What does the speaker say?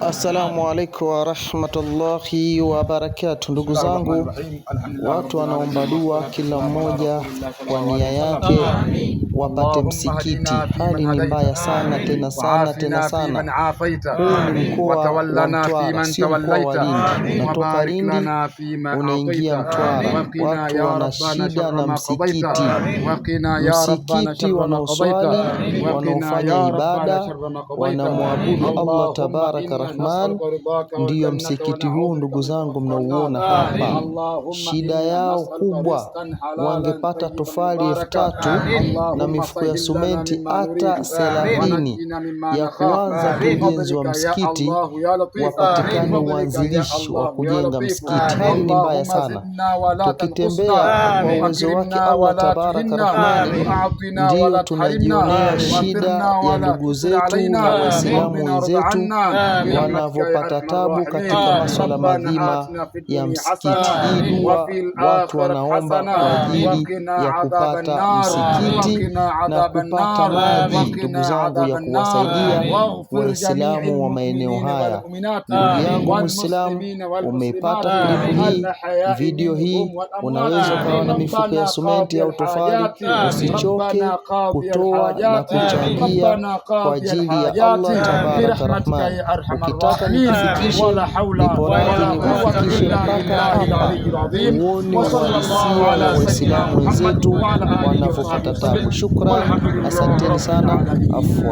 Assalamu alaikum wa rahmatullahi wa barakatuh. Ndugu zangu, watu wanaomba dua kila mmoja kwa nia yake wapate msikiti. Hali ni mbaya sana, tena sana. Huu ni mkoa wa Mtwara, sio mkoa wa Lindi. Unatoka Lindi unaingia Mtwara. Watu wana shida na msikiti. Msikiti wanaoswali, wanaofanya ibada, wanamwabudu Allah tabaraka rahman, ndiyo msikiti huu ndugu zangu mnauona hapa. Shida yao kubwa, wangepata tofali 3000 na mifuko ya sumenti hata 30 ya kuanza ujenzi wa msikiti, wapatikane uanzilishi wa kujenga msikiti. Hali ni mbaya sana. Tukitembea kwa uwezo wake Allah tabaraka rahmani, ndiyo tunajionea shida ya ndugu zetu na Waislamu wenzetu wanavyopata tabu katika masuala mazima ya msikiti. Hii dua watu wanaomba kwa ajili ya kupata msikiti na kupata maji, ndugu zangu, ya kuwasaidia Waislamu wa maeneo haya. Ndugu yangu Muislamu, umeipata klipu hii, video hii, unaweza ukawa na mifuko ya sumenti au tofali, usichoke kutoa na kuchangia kwa ajili ya Allah tabaraka rahman. Ukitaka nikufikishe, nipo radhi nikufikishe mpaka hapa, uone uhalisia wa Waislamu wenzetu wanavyopata tabu. Shukran, asanteni sana, afwan.